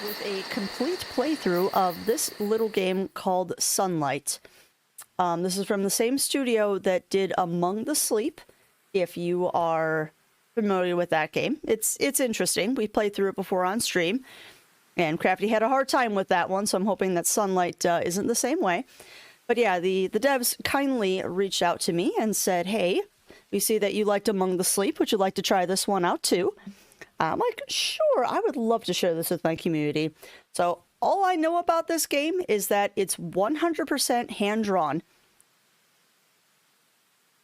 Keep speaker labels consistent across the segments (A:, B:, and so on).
A: with a complete playthrough of this little game called Sunlight. This is from the same studio that did Among the Sleep, if you are familiar with that game. It's interesting. We played through it before on stream, and Crafty had a hard time with that one, so I'm hoping that Sunlight isn't the same way. But yeah, the devs kindly reached out to me and said, hey, we see that you liked Among the Sleep. Would you like to try this one out too? I'm like, sure, I would love to share this with my community. So all I know about this game is that it's 100% hand-drawn.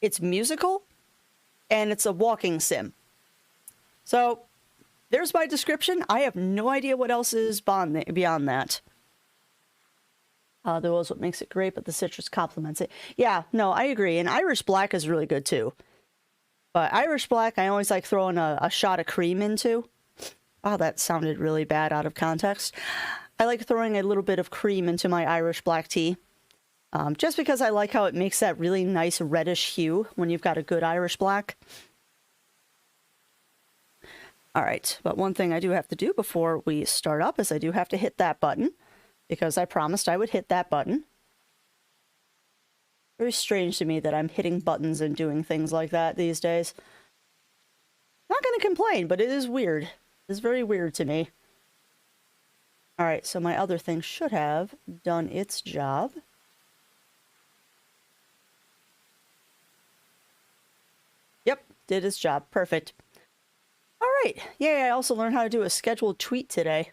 A: It's musical, and it's a walking sim. So there's my description. I have no idea what else is beyond that. There was what makes it great, but the citrus complements it. Yeah, no, I agree. And Irish Black is really good too. But Irish Black, I always like throwing a shot of cream into. Oh, that sounded really bad out of context. I like throwing a little bit of cream into my Irish Black tea. Just because I like how it makes that really nice reddish hue when you've got a good Irish Black. All right, but one thing I do have to do before we start up is I do have to hit that button, because I promised I would hit that button. Very strange to me that I'm hitting buttons and doing things like that these days. Not going to complain, but it is weird. It's very weird to me. Alright, so my other thing should have done its job. Yep, did its job. Perfect. Alright, yay, I also learned how to do a scheduled tweet today.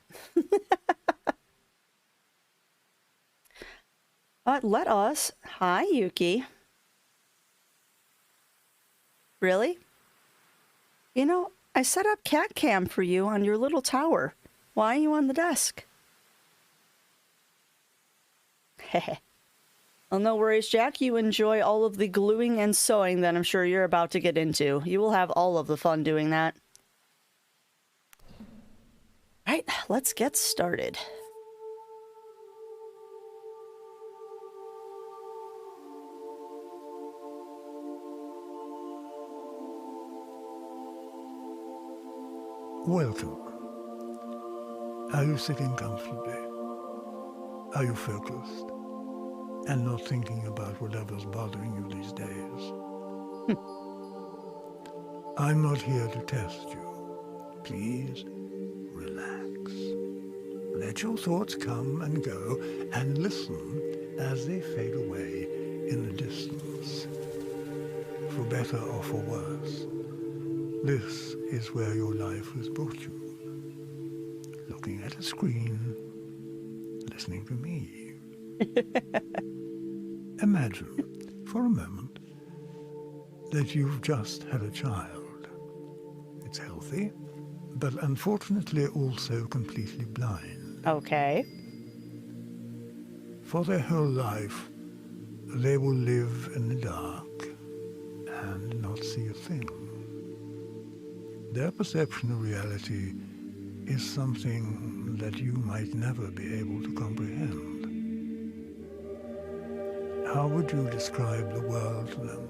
A: Let us... Hi, Yuki. Really? You know, I set up cat cam for you on your little tower. Why are you on the desk? Heh. Well, no worries, Jack. You enjoy all of the gluing and sewing that I'm sure you're about to get into. You will have all of the fun doing that. Alright, let's get started.
B: Welcome. Are you sitting comfortably? Are you focused and not thinking about whatever's bothering you these days? I'm not here to test you. Please, relax. Let your thoughts come and go and listen as they fade away in the distance. For better or for worse, this is where your life has brought you. Looking at a screen, listening to me. Imagine, for a moment, that you've just had a child. It's healthy, but unfortunately also completely blind.
A: Okay.
B: For their whole life, they will live in the dark and not see a thing. Their perception of reality is something that you might never be able to comprehend. How would you describe the world to them?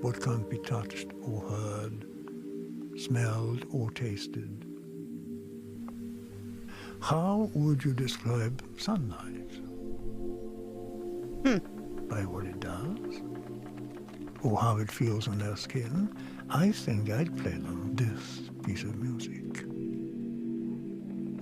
B: What can't be touched or heard, smelled or tasted? How would you describe sunlight? By what it does? Or how it feels on their skin? I think I'd play them this piece of music.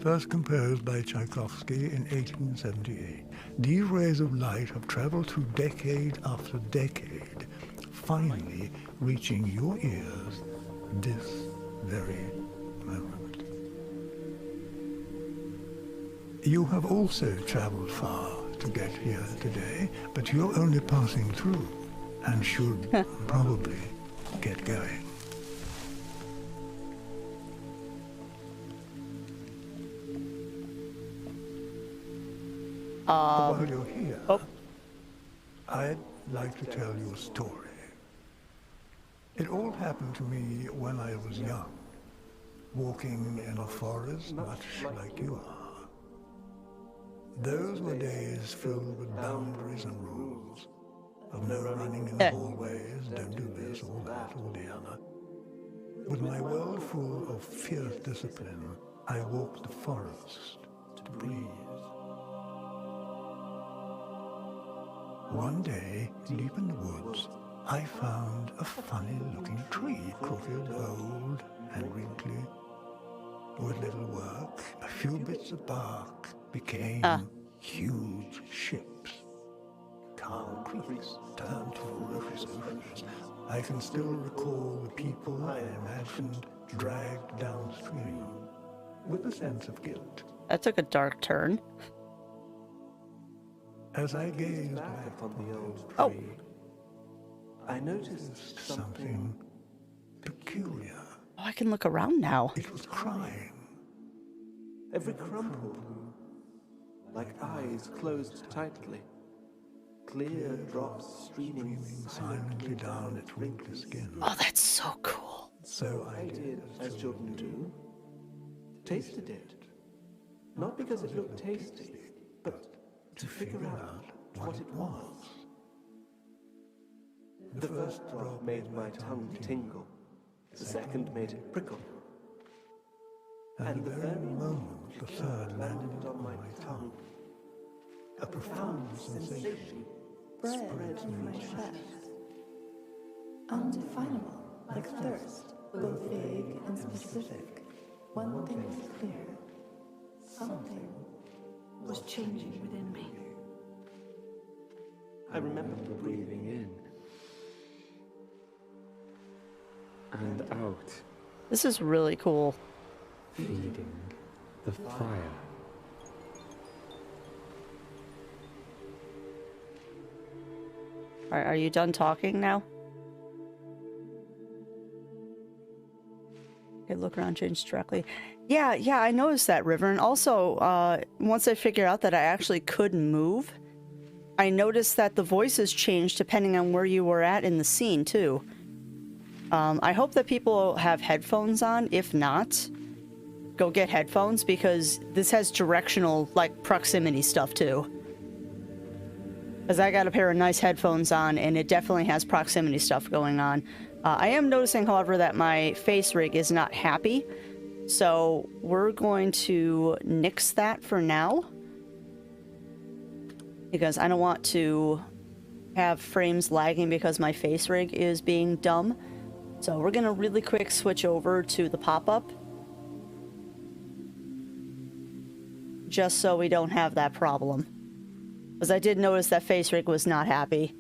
B: First composed by Tchaikovsky in 1878, these rays of light have traveled through decade after decade, finally reaching your ears this very moment. You have also traveled far to get here today, but you're only passing through and should probably get going. While you're here, I'd like to tell you a story. It all happened to me when I was young, walking in a forest much like you are. Those were days filled with boundaries and rules, of no running in the hallways, don't do this or that or the other. With my world full of fierce discipline I walked the forest to breathe. One day, deep in the woods, I found a funny-looking tree, crooked, old, and wrinkly. With little work, a few bits of bark became huge ships. Calm creeks turned to ferocious oceans. I can still recall the people I imagined dragged downstream, with a sense of guilt.
A: That took a dark turn.
B: As I gazed
C: Back upon the old
A: Oh.
C: tree, I noticed
B: something peculiar.
A: Oh, I can look around now.
B: It was crying.
C: every crumple, like eyes closed tightly, clear drops streaming
B: Silently down its wrinkly skin.
A: Oh, that's so cool.
B: So I
C: I did as children do, tasted it, not because it looked tasty, but to figure out what it was. The first drop made my tongue tingle, the second made it prickle,
B: and the very moment the third landed
C: on my tongue.
B: a profound sensation
D: Bread in my chest. Undefinable, like thirst, both vague and specific. One thing was clear. Something was changing within me.
C: I remember breathing in and out,
A: This is really cool.
C: feeding the fire.
A: Are you done talking now? Okay, look around, change directly. Yeah, I noticed that, River. And also, once I figured out that I actually could move, I noticed that the voices changed depending on where you were at in the scene, too. I hope that people have headphones on. If not, go get headphones, because this has directional, like, proximity stuff, too. Because I got a pair of nice headphones on, and it definitely has proximity stuff going on. I am noticing, however, that my face rig is not happy. So we're going to nix that for now. Because I don't want to have frames lagging because my face rig is being dumb. So we're going to really quick switch over to the pop-up. Just so we don't have that problem. Because I did notice that face rig was not happy.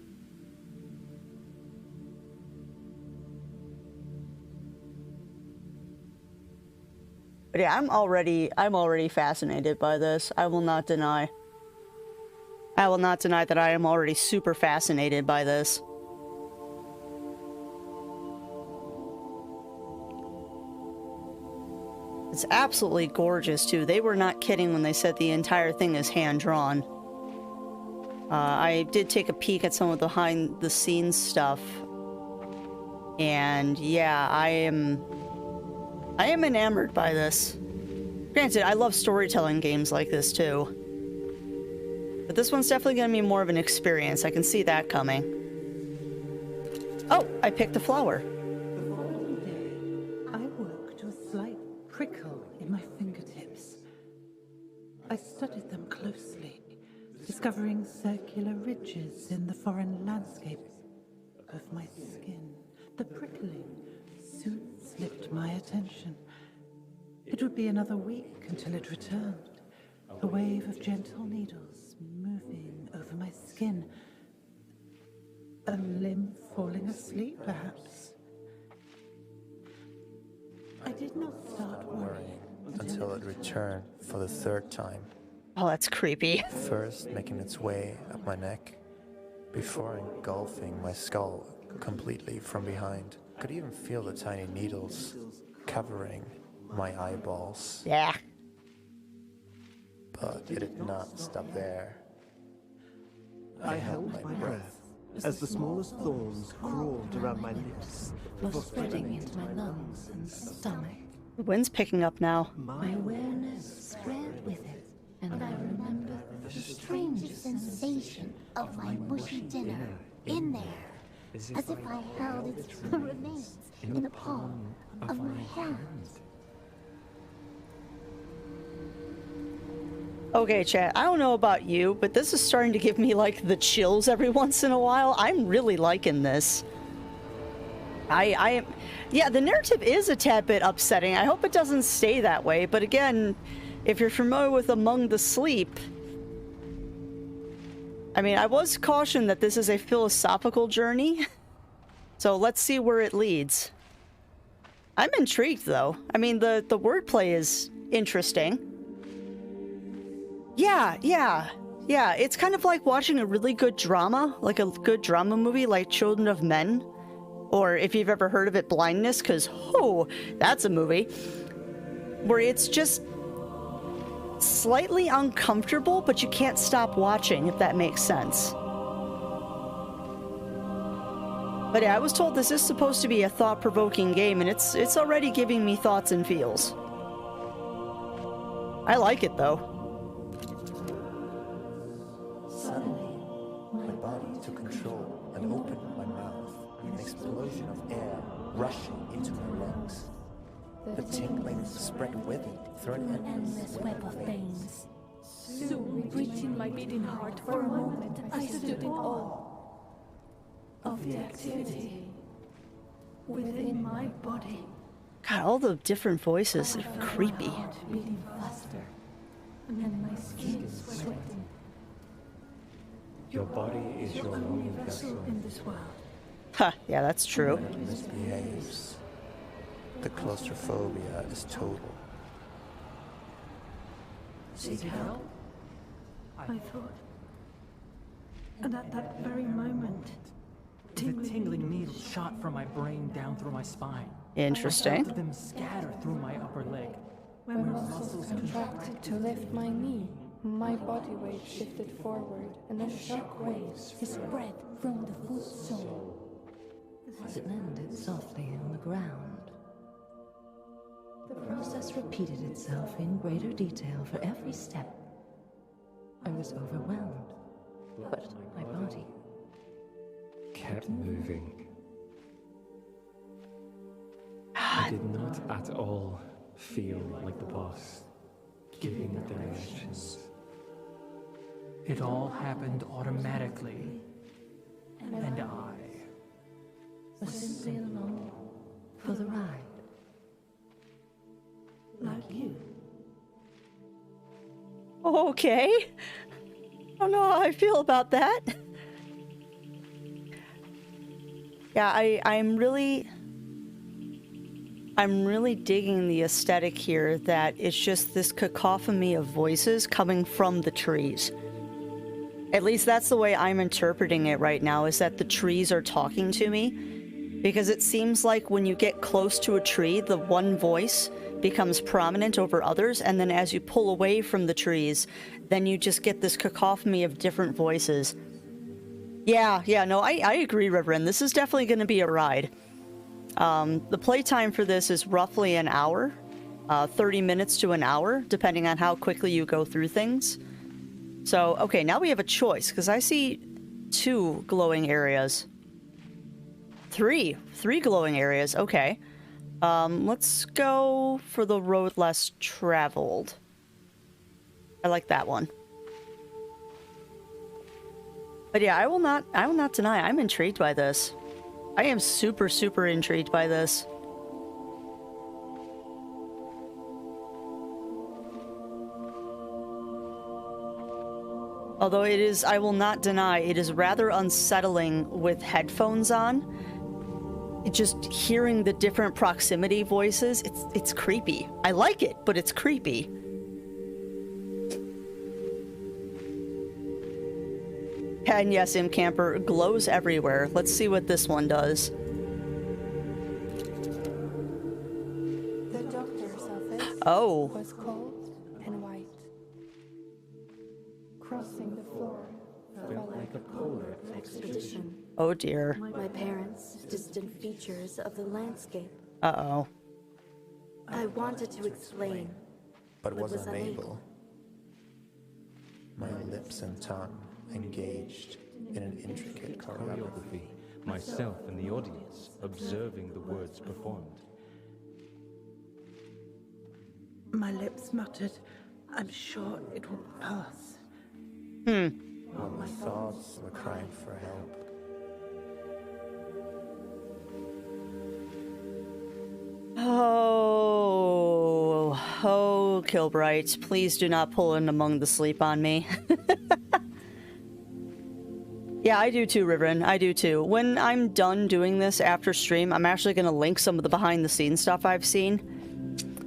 A: But yeah, I'm already fascinated by this. I will not deny. I will not deny that I am already super fascinated by this. It's absolutely gorgeous too. They were not kidding when they said the entire thing is hand-drawn. I did take a peek at some of the behind-the-scenes stuff. And yeah, I am enamored by this. Granted, I love storytelling games like this too. But this one's definitely going to be more of an experience. I can see that coming. Oh, I picked a flower.
D: The following day, I woke to a slight prickle in my fingertips. I studied them closely, discovering circular ridges in the foreign landscape of my skin. The prickling soon slipped my attention. It would be another week until it returned. A wave of gentle needles moving over my skin. A limb falling asleep, perhaps. I did not start worrying
E: until it returned for the third time,
A: Oh, that's creepy.
E: first making its way up my neck, before engulfing my skull completely from behind. Could even feel the tiny needles covering my eyeballs,
A: Yeah.
E: but it did not stop there.
C: I held my breath as the smallest thorns crawled around my lips
D: was spreading into my lungs and stomach.
A: The wind's picking up now.
D: My awareness spread with it, and I remember
F: The strange sensation of my mushy dinner in there, as if I held its remains in the palm of my hand.
A: Okay, chat, I don't know about you, but this is starting to give me, like, the chills every once in a while. I'm really liking this. Yeah, the narrative is a tad bit upsetting. I hope it doesn't stay that way, but again, if you're familiar with Among the Sleep, I mean, I was cautioned that this is a philosophical journey, so let's see where it leads. I'm intrigued, though. I mean, the wordplay is interesting. Yeah, it's kind of like watching a really good drama, like a good drama movie like Children of Men. Or if you've ever heard of it, Blindness, because, oh, that's a movie. Where it's just slightly uncomfortable, but you can't stop watching, if that makes sense. But yeah, I was told this is supposed to be a thought-provoking game, and it's already giving me thoughts and feels. I like it, though.
E: Suddenly, my body took control and opened my mouth. An explosion of air rushing into my lungs. The tingling spread with it through an endless web of veins.
G: Soon, reaching my beating heart, for a moment I stood in awe of the activity within my body.
A: God, all the different voices are creepy.
G: My heart beating faster, and my skin sweating.
H: Your body is your only vessel.
G: In this world.
A: Ha, yeah, that's true.
E: When it misbehaves, the claustrophobia is total.
G: Seek help? I thought. And at that very moment,
I: The tingling needle shot from my brain down through my spine.
A: Interesting.
I: I felt them scatter through my upper leg.
G: when muscles contracted to lift my knee, my body weight shifted forward, and a shock wave spread from the foot sole.
J: It landed softly on the ground. The process repeated itself in greater detail for every step. I was overwhelmed, but my body
H: Kept moving. I did not at all feel like the boss giving the directions.
I: It all happened automatically. And I
J: was simply along for the ride.
G: Like you.
A: Okay. I don't know how I feel about that. Yeah, I'm really digging the aesthetic here, that it's just this cacophony of voices coming from the trees. At least that's the way I'm interpreting it right now, is that the trees are talking to me. Because it seems like when you get close to a tree, the one voice becomes prominent over others, and then as you pull away from the trees, then you just get this cacophony of different voices. Yeah, no, I agree, Reverend. This is definitely going to be a ride. The playtime for this is roughly an hour, 30 minutes to an hour, depending on how quickly you go through things. So, okay, now we have a choice, because I see 2 glowing areas. 3 glowing areas, okay. Let's go for the road less traveled. I like that one. But yeah, I will not deny, I'm intrigued by this. I am super, super intrigued by this. Although it is, I will not deny, it is rather unsettling with headphones on. Just hearing the different proximity voices, it's creepy. I like it, but it's creepy. And yes, Camper glows everywhere. Let's see what this one does.
G: The doctor's office
A: Oh.
G: was cold and white. Crossing the floor felt like a polar expedition.
A: Oh dear.
K: My parents, distant features of the landscape.
A: Uh-oh.
K: I wanted to explain,
E: but was unable. My lips and tongue engaged in an intricate choreography.
H: Myself and the audience observing the words performed.
D: My lips muttered, I'm sure it will pass.
E: When my thoughts were crying for help.
A: Oh, Krillbite, please do not pull in Among the Sleep on me. Yeah, I do too, Riverin. I do too. When I'm done doing this after stream, I'm actually going to link some of the behind-the-scenes stuff I've seen.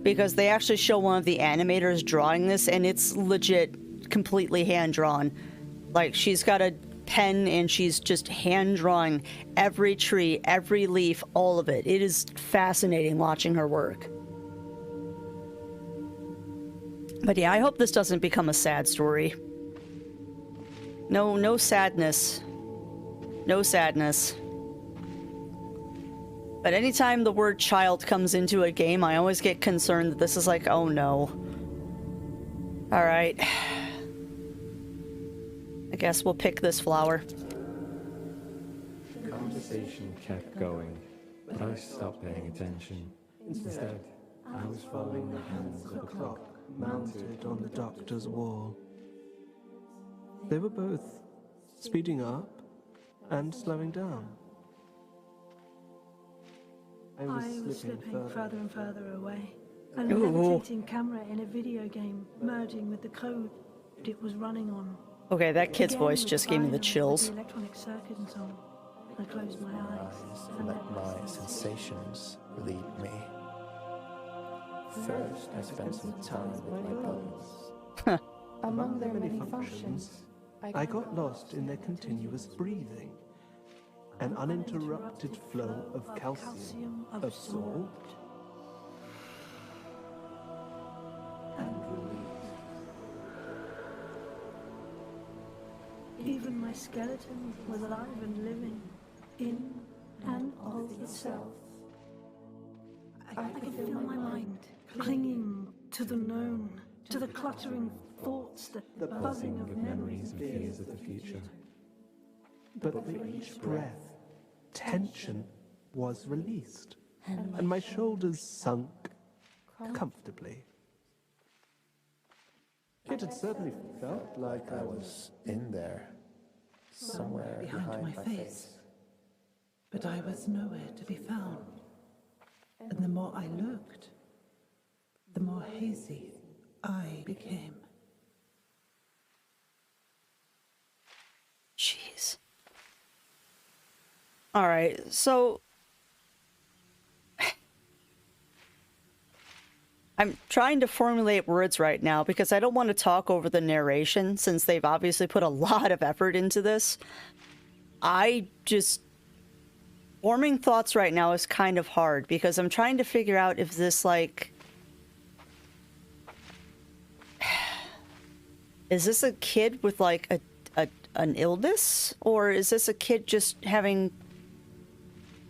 A: Because they actually show one of the animators drawing this, and it's legit completely hand-drawn. Like, she's got a pen, and she's just hand-drawing every tree, every leaf, all of it. It is fascinating watching her work. But yeah, I hope this doesn't become a sad story. No sadness. No sadness. But anytime the word child comes into a game, I always get concerned that this is like, oh no. Alright. I guess we'll pick this flower.
H: The conversation kept going, but I stopped paying attention. Instead, I was following the hands of a clock
C: mounted on the doctor's wall. They were both speeding up and slowing down.
L: I was slipping further and further away. A levitating camera in a video game merging with the code it was running on.
A: Okay, that kid's voice just gave me the chills.
L: The electronic circuit and so on. I closed my eyes and
E: Let my sensations lead me. First, I spent some time with my bones.
C: Among their many functions, I got lost in their continuous breathing. An uninterrupted flow of calcium absorbed and released.
L: even my skeleton was alive and living in and of itself. I could feel my mind clinging to the known, to the cluttering thoughts, the buzzing of memories
H: and fears of the future.
C: But for each breath, tension was released, and my shoulders sunk comfortably. It had certainly felt like
E: I was in there, somewhere
D: behind my face. But I was nowhere to be found. And the more I looked, the more hazy I became.
A: Jeez. All right, so I'm trying to formulate words right now because I don't want to talk over the narration since they've obviously put a lot of effort into this. Forming thoughts right now is kind of hard because I'm trying to figure out if this, like... Is this a kid with, like, an illness? Or is this a kid just having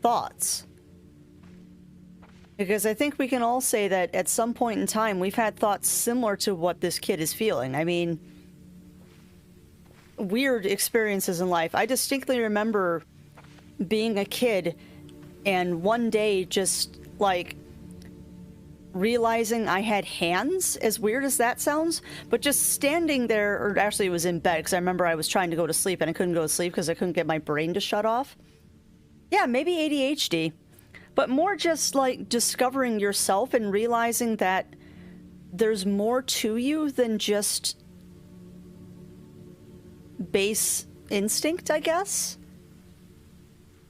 A: thoughts? Because I think we can all say that at some point in time, we've had thoughts similar to what this kid is feeling. I mean, weird experiences in life. I distinctly remember being a kid and one day just, like, realizing I had hands, as weird as that sounds, but just standing there, or actually it was in bed, because I remember I was trying to go to sleep and I couldn't go to sleep because I couldn't get my brain to shut off. Yeah, maybe ADHD. But more just, like, discovering yourself and realizing that there's more to you than just base instinct, I guess.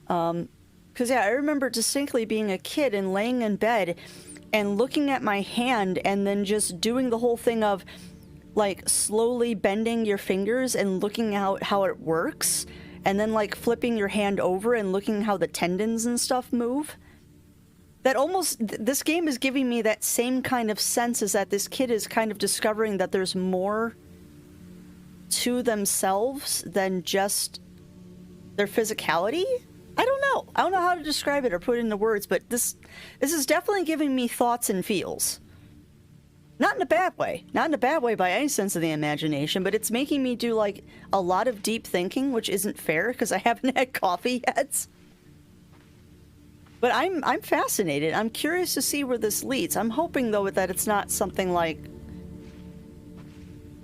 A: Because, yeah, I remember distinctly being a kid and laying in bed and looking at my hand and then just doing the whole thing of, like, slowly bending your fingers and looking out how it works. And then, like, flipping your hand over and looking how the tendons and stuff move. That almost, this game is giving me that same kind of sense, is that this kid is kind of discovering that there's more to themselves than just their physicality? I don't know. I don't know how to describe it or put it into words, but this is definitely giving me thoughts and feels. Not in a bad way. Not in a bad way by any sense of the imagination, but it's making me do, like, a lot of deep thinking, which isn't fair because I haven't had coffee yet. But I'm fascinated. I'm curious to see where this leads. I'm hoping, though, that it's not something like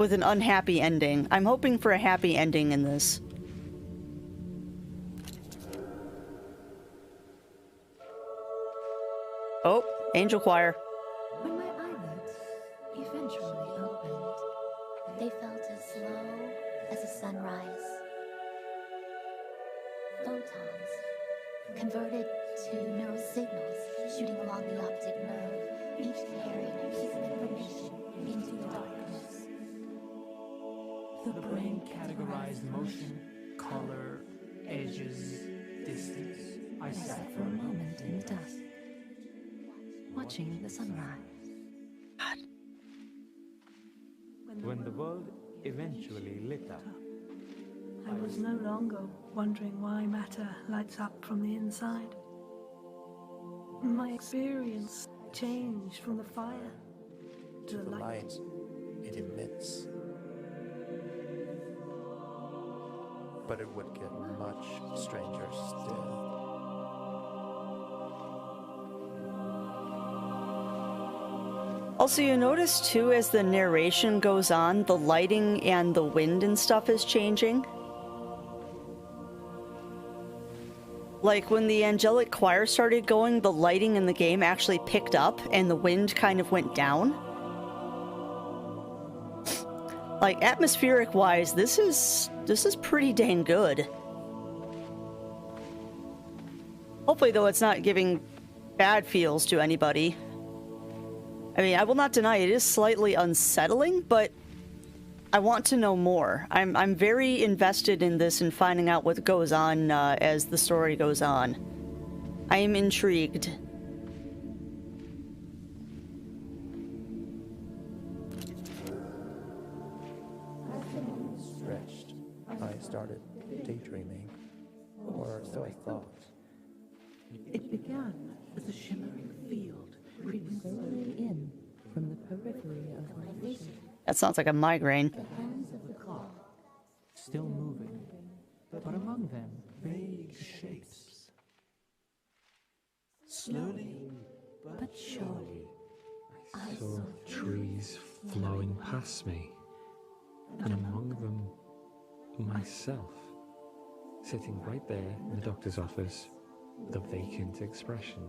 A: with an unhappy ending. I'm hoping for a happy ending in this. Oh, angel choir.
J: When my eyelids eventually opened,
F: They felt as slow as a sunrise. Photons converted to neural signals shooting along the optic nerve, each carrying a piece of information into the darkness.
I: The brain categorized motion, color, edges, distance. I sat
J: for a moment in the dusk, watching the sunrise.
H: When the world eventually lit up,
L: I was no longer wondering why matter lights up from the inside. My experience changed from the fire to the light
E: it emits. But it would get much stranger still.
A: Also, you notice too, as the narration goes on, the lighting and the wind and stuff is changing. Like, when the angelic choir started going, the lighting in the game actually picked up, and the wind kind of went down. Like, atmospheric-wise, this is pretty dang good. Hopefully, though, it's not giving bad feels to anybody. I mean, I will not deny it is slightly unsettling, but I want to know more. I'm very invested in this and finding out what goes on as the story goes on. I am intrigued.
E: Stretched, I started daydreaming, or so I thought.
D: It began as a shimmering field, creeping slowly in from the periphery of my vision.
A: That sounds like a migraine.
D: The hands of the clock,
I: still moving, but among them, vague shapes.
C: Slowly,
D: but surely,
H: I saw trees flowing past me, and among them, myself, sitting right there in the doctor's office with a vacant expression.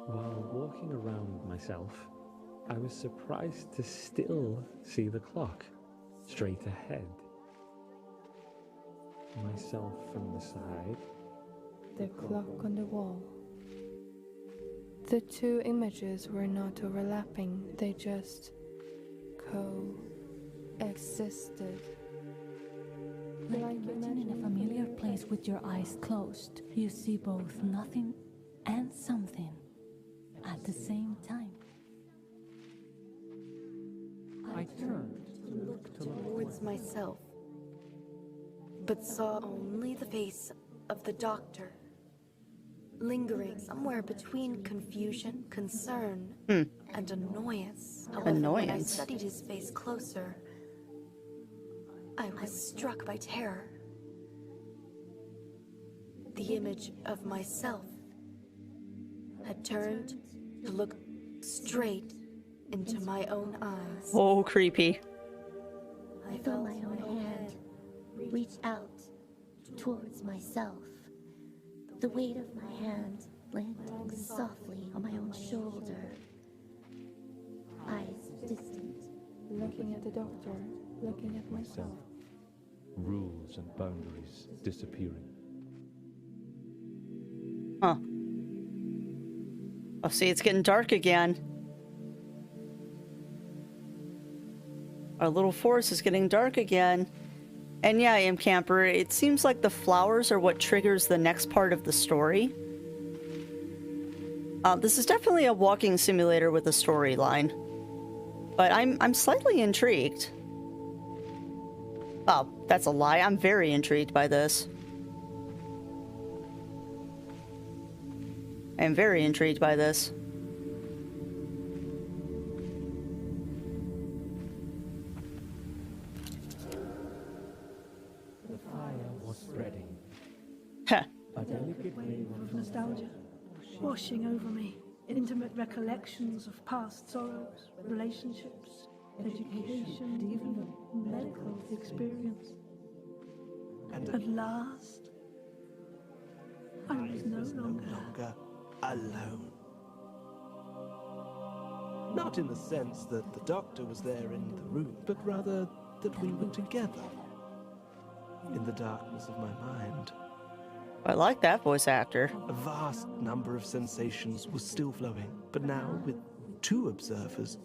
H: While walking around myself, I was surprised to still see the clock straight ahead. Myself from the side.
G: The clock on the wall. The two images were not overlapping, they just coexisted.
M: Like imagine in a familiar place with your eyes closed, you see both nothing and something at the same time.
I: I turned to look
K: towards myself, but saw only the face of the doctor, lingering somewhere between confusion, concern, and annoyance. However, when I studied his face closer, I was struck by terror. The image of myself had turned to look straight into my own eyes.
A: Oh, creepy.
F: I felt my own hand reach out towards myself. The weight of my hand landing softly on my own shoulder. Eyes distant.
G: Looking at the doctor, looking at myself.
H: Rules and boundaries disappearing.
A: Huh. Oh, see, it's getting dark again. Our little forest is getting dark again. And yeah, M. Camper, it seems like the flowers are what triggers the next part of the story. This is definitely a walking simulator with a storyline. But I'm slightly intrigued. Oh, that's a lie. I'm very intrigued by this. I am very intrigued by this.
H: The fire was spreading.
A: Heh.
L: A delicate wave of nostalgia washing over me. Intimate recollections of past sorrows, relationships, education, and even medical experience.
C: And
L: At last, I was no longer
C: alone. Not in the sense that the doctor was there in the room, but rather that we were together. In the darkness of my mind.
A: I like that voice actor.
C: A vast number of sensations was still flowing, but now with 2 observers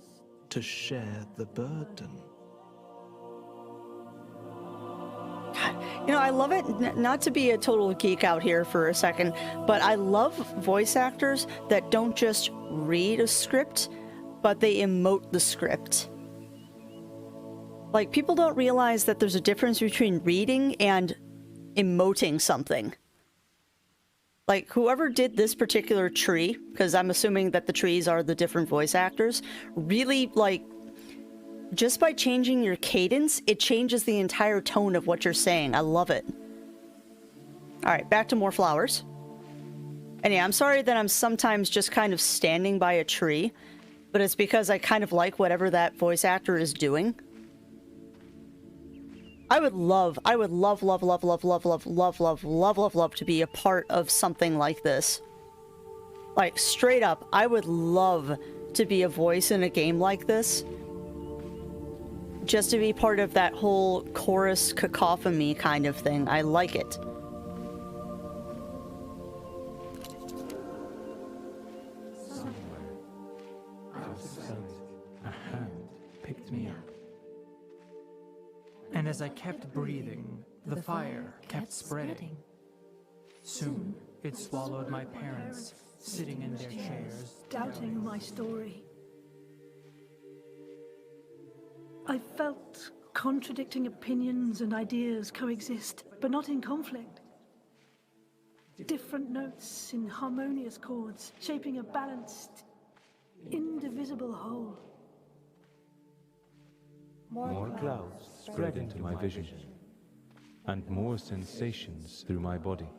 C: to share the burden.
A: You know, I love it, not to be a total geek out here for a second, but I love voice actors that don't just read a script, but they emote the script. Like, people don't realize that there's a difference between reading and emoting something. Like, whoever did this particular tree, because I'm assuming that the trees are the different voice actors, really, like, just by changing your cadence, it changes the entire tone of what you're saying. I love it. Alright, back to more flowers. And yeah, I'm sorry that I'm sometimes just kind of standing by a tree, but it's because I kind of like whatever that voice actor is doing. I would love to be a part of something like this. Like, straight up, I would love to be a voice in a game like this. Just to be part of that whole chorus cacophony kind of thing. I like it.
I: A hand picked me up. And as I kept breathing, the fire kept spreading. Soon, it swallowed my parents, sitting in their chairs,
L: doubting my story. I felt contradicting opinions and ideas coexist, but not in conflict. Different notes in harmonious chords, shaping a balanced, indivisible whole.
H: More clouds spread into my vision, and more sensations through my body.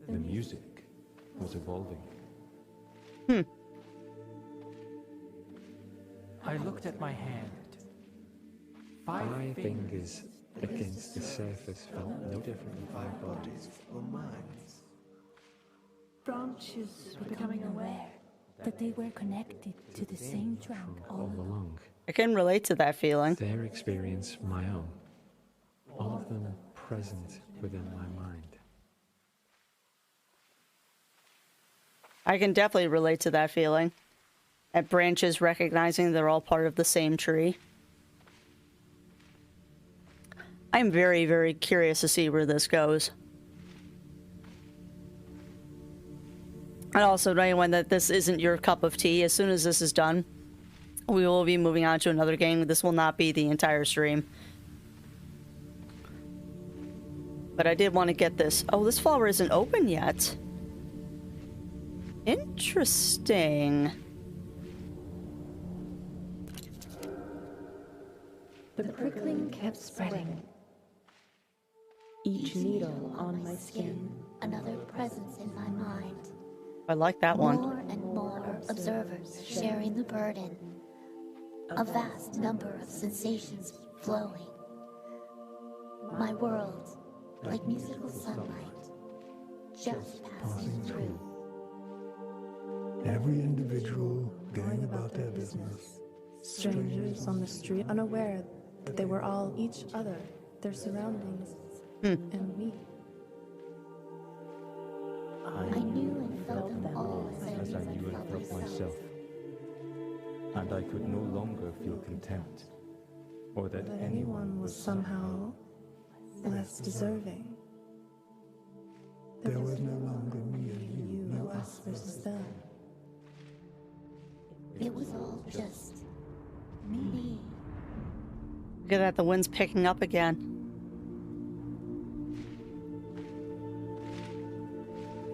H: The music was evolving.
I: I looked at my hand. 5
H: fingers against the surface felt no different from 5 bodies
C: or minds.
L: Branches were
M: Becoming aware that they were connected to the same trunk all along.
H: along.
A: I can relate to that feeling.
H: Their experience, my own. All of them present within my mind.
A: I can definitely relate to that feeling. At branches recognizing they're all part of the same tree. I'm very, very curious to see where this goes. And also, to anyone that this isn't your cup of tea, as soon as this is done, we will be moving on to another game. This will not be the entire stream. But I did want to get this. Oh, this flower isn't open yet. Interesting.
J: The prickling kept spreading. Each needle on my skin.
F: Another presence in my mind.
A: I like that one.
F: More and more observers sharing the burden. A vast number of sensations flowing. My world, like musical sunlight, just passing through.
B: Every individual going about their business.
N: Strangers on the street, unaware that they were all each other, their surroundings, and me.
F: I knew and felt them all
H: As I knew and felt myself. And I could no longer feel contempt, or that
N: That anyone was somehow less deserving.
B: There was no longer me and you,
N: No us versus them.
F: It was all just me.
A: Look at that, the wind's picking up again.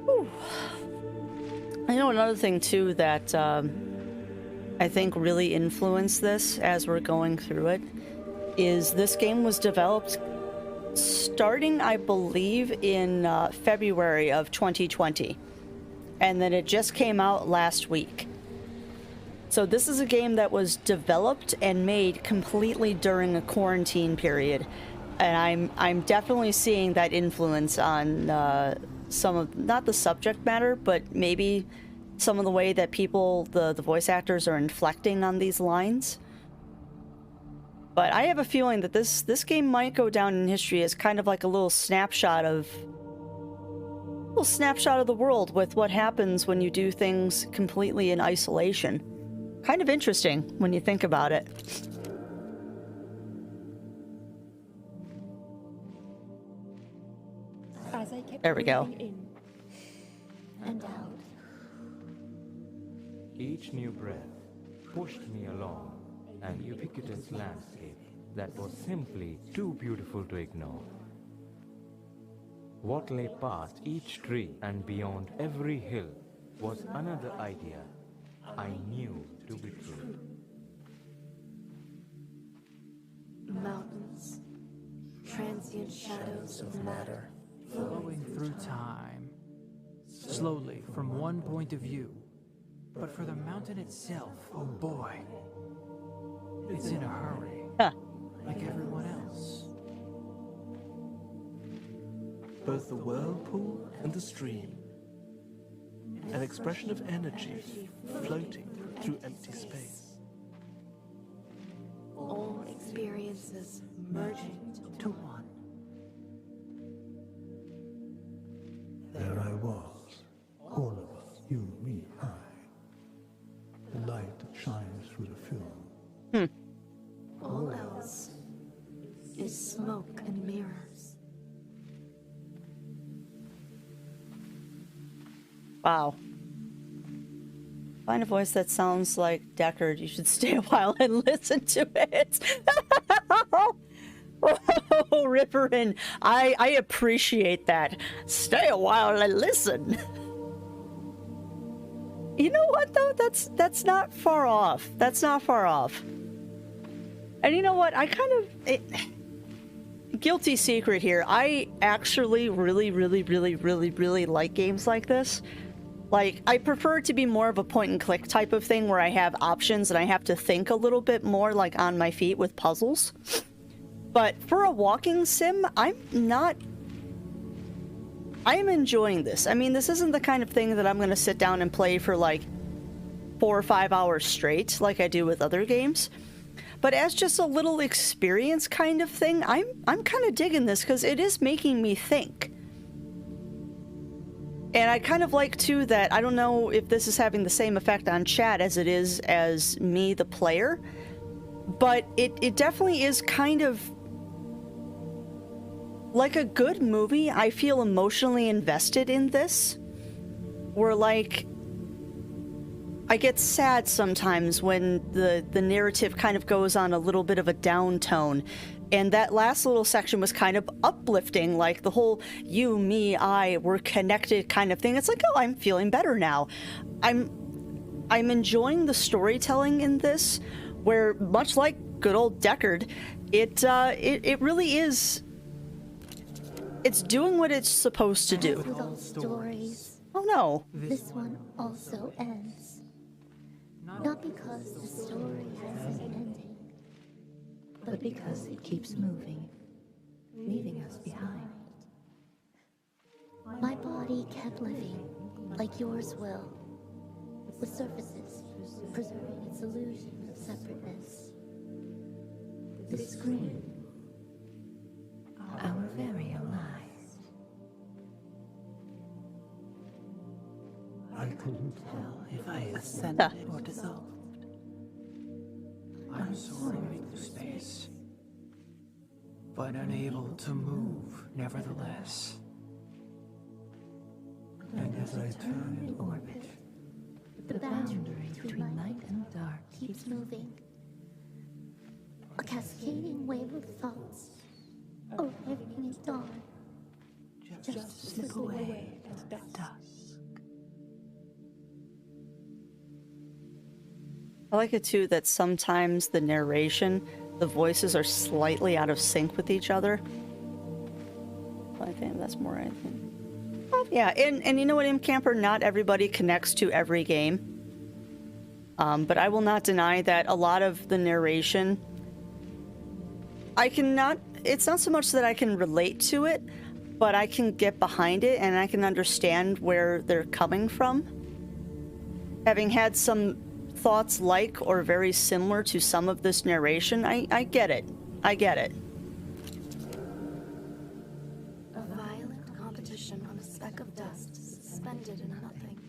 A: Whew. I know another thing too that I think really influenced this as we're going through it is this game was developed starting, I believe, in February of 2020. And then it just came out last week. So this is a game that was developed and made completely during a quarantine period, and I'm definitely seeing that influence on some of, not the subject matter, but maybe some of the way that people, the voice actors, are inflecting on these lines. But I have a feeling that this game might go down in history as kind of like a little snapshot of the world with what happens when you do things completely in isolation. Kind of interesting when you think about it.
F: As I kept
A: There we go.
F: breathing in and out,
O: Each new breath pushed me along an ubiquitous landscape that was simply too beautiful to ignore. What lay past each tree and beyond every hill was another idea I knew to be true.
K: Mountains, transient shadows of matter,
I: flowing through time, slowly from one point of view. But for the mountain itself, oh boy, it's in a hurry, like everyone else.
C: Both the whirlpool and the stream, an expression of energy floating through empty space.
K: All experiences merging
I: to one.
B: There I was, all of us, you, me, I. The light that shines through the film.
K: all else is smoke and mirrors.
A: Wow. Find a voice that sounds like Deckard. You should stay a while and listen to it. Oh, Ripperin, I appreciate that. Stay a while and listen. You know what though? That's not far off. That's not far off. And you know what? I kind of guilty secret here. I actually really like games like this. Like, I prefer it to be more of a point and click type of thing where I have options and I have to think a little bit more, like, on my feet with puzzles. But for a walking sim, I'm enjoying this. I mean, this isn't the kind of thing that I'm going to sit down and play for, like, 4 or 5 hours straight, like I do with other games. But as just a little experience kind of thing, I'm kind of digging this because it is making me think. And I kind of like, too, that I don't know if this is having the same effect on chat as it is as me, the player, but it definitely is kind of like a good movie. I feel emotionally invested in this, where, like, I get sad sometimes when the narrative kind of goes on a little bit of a down tone. And that last little section was kind of uplifting, like the whole you, me, I, we're connected kind of thing. It's like, oh, I'm feeling better now. I'm enjoying the storytelling in this, where much like good old Deckard, it really is. It's doing what it's supposed to do.
F: with all stories,
A: Oh no.
F: this one also ends. Not because the story has an ending,
J: but because it keeps moving, leaving us behind.
F: my body kept living, like yours will, with surfaces preserving its illusion of separateness.
J: The screen, our very own eyes.
B: I couldn't tell
I: If I ascended or dissolved. I'm soaring through space, but unable to move, nevertheless.
B: And as I turn
J: In orbit,
F: The boundary
J: between light and dark
F: keeps moving. A cascading wave of thoughts. Oh, everything is gone. Just to slip away at dusk.
A: I like it too that sometimes the narration, the voices are slightly out of sync with each other. I think that's more, I think. Oh, yeah, and you know what, Imp Camper? Not everybody connects to every game. But I will not deny that a lot of the narration, it's not so much that I can relate to it, but I can get behind it and I can understand where they're coming from. Having had some thoughts like or very similar to some of this narration, I get it. I get it.
K: A violent competition on a speck of dust suspended in nothing.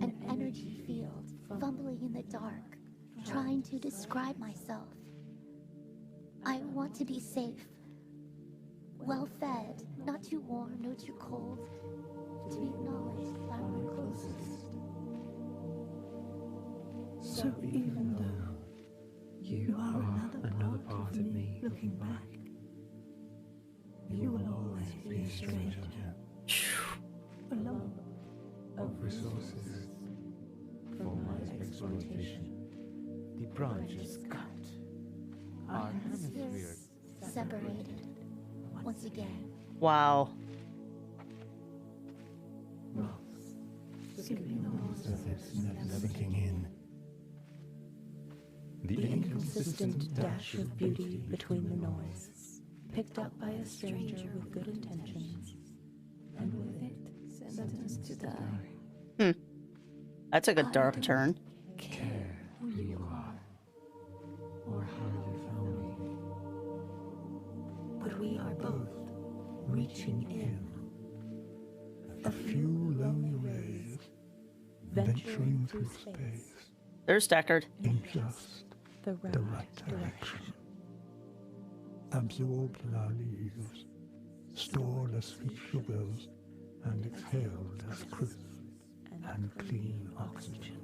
F: An energy field, fumbling in the dark, trying to describe myself. I want to be safe. Well fed, not too warm, no too cold. To be acknowledged by my closest.
D: So even though you are another part of me looking back, you will always be a stranger. Alone.
O: Of resources for my exploitation. The branches cut. Our hemispheres
F: separated once again.
A: Wow.
B: Sinking in.
J: The inconsistent dash of beauty between the noise, picked up by a stranger with good intentions, and with it sentenced to die.
A: That took a dark turn.
H: Care who you are, or how you found me.
K: But we are both reaching in.
B: A few lonely rays venturing through space
A: There's Deckard.
B: in just the right direction. Absorbed in our leaves, stored as sweet sugars, and exhaled as crisp and clean oxygen.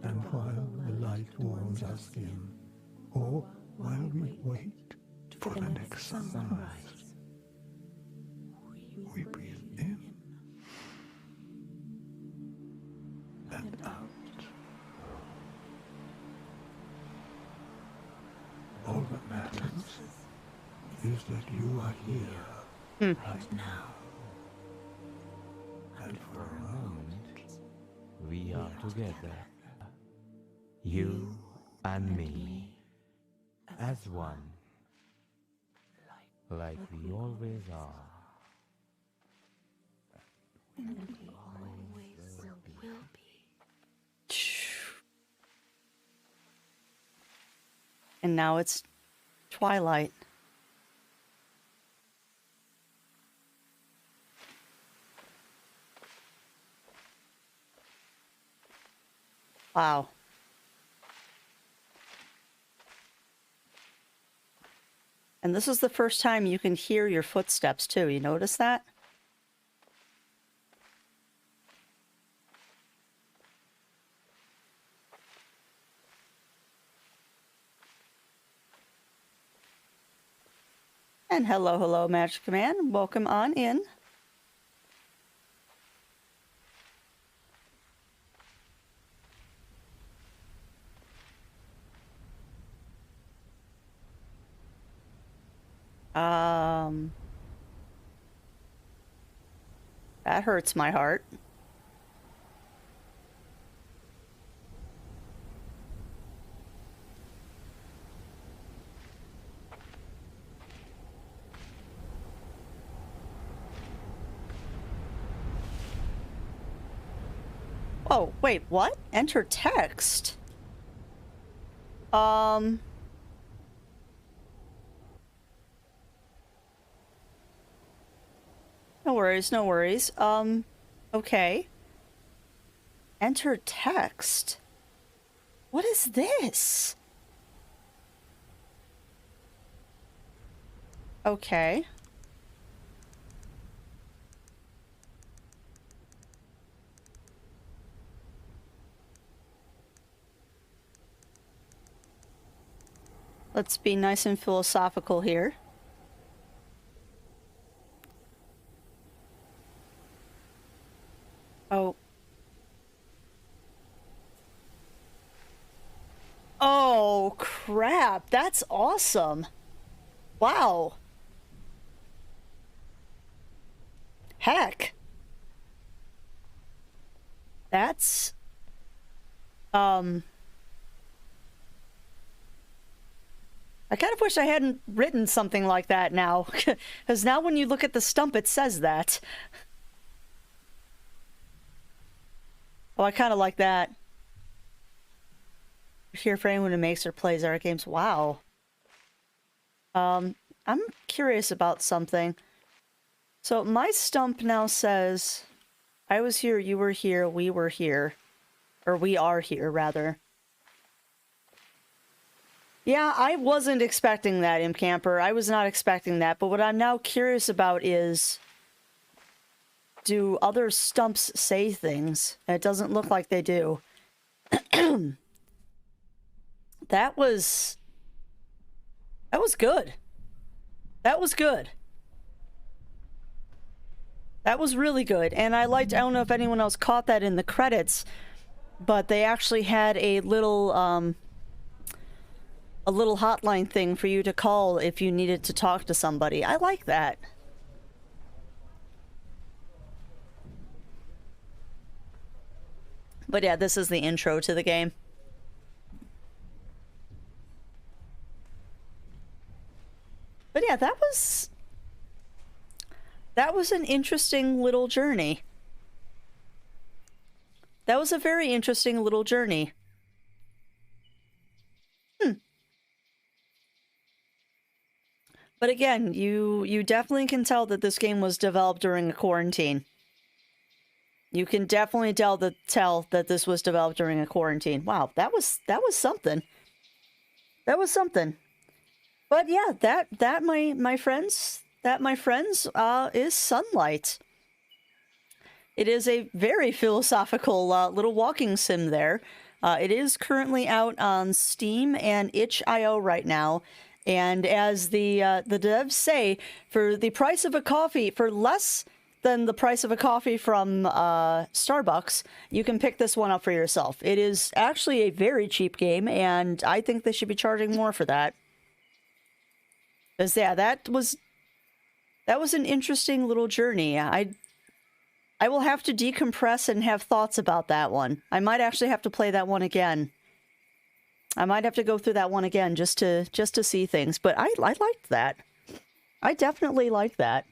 B: And while the light warms our skin, or while we wait for the next sunrise, we breathe in and out. All that matters is that you are here right now.
O: And for a moment, we are together. You and me, as one, like we always are.
K: And we always will be.
A: And now it's twilight. Wow. And this is the first time you can hear your footsteps too. You notice that? And hello, hello, Magic Command. Welcome on in. That hurts my heart. Oh, wait, what? Enter text. No worries, no worries. Okay. Enter text. What is this? Okay. Let's be nice and philosophical here. Oh. Oh, crap. That's awesome. Wow. Heck. That's... I kind of wish I hadn't written something like that now, because now when you look at the stump, it says that. Oh, I kind of like that. Here for anyone who makes or plays our games. Wow. I'm curious about something. So my stump now says, I was here, you were here, we were here. Or we are here, rather. Yeah, I wasn't expecting that, Imp Camper. I was not expecting that. But what I'm now curious about is, do other stumps say things? And it doesn't look like they do. That was good. That was good. That was really good. And I don't know if anyone else caught that in the credits, but they actually had a little hotline thing for you to call if you needed to talk to somebody. I like that. But yeah, this is the intro to the game. But yeah, that was an interesting little journey. That was a very interesting little journey. But again, you definitely can tell that this game was developed during a quarantine. You can definitely tell that this was developed during a quarantine. Wow, that was something. That was something. But yeah, that my friends is Sunlight. It is a very philosophical little walking sim there. It is currently out on Steam and itch.io right now. And as the devs say, for the price of a coffee, for less than the price of a coffee from Starbucks, you can pick this one up for yourself. It is actually a very cheap game, and I think they should be charging more for that. Because yeah, that was an interesting little journey. I will have to decompress and have thoughts about that one. I might actually have to play that one again. I might have to go through that one again just to see things. But I liked that. I definitely liked that.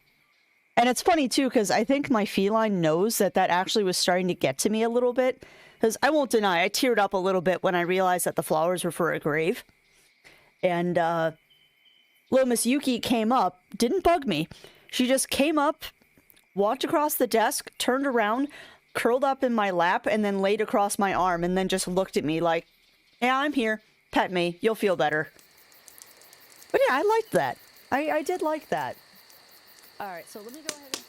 A: And it's funny too, because I think my feline knows that actually was starting to get to me a little bit. Because I won't deny, I teared up a little bit when I realized that the flowers were for a grave. And little Miss Yuki came up, didn't bug me. She just came up, walked across the desk, turned around, curled up in my lap, and then laid across my arm, and then just looked at me like, yeah, I'm here. Pet me. You'll feel better. But yeah, I liked that. I did like that. Alright, so let me go ahead and...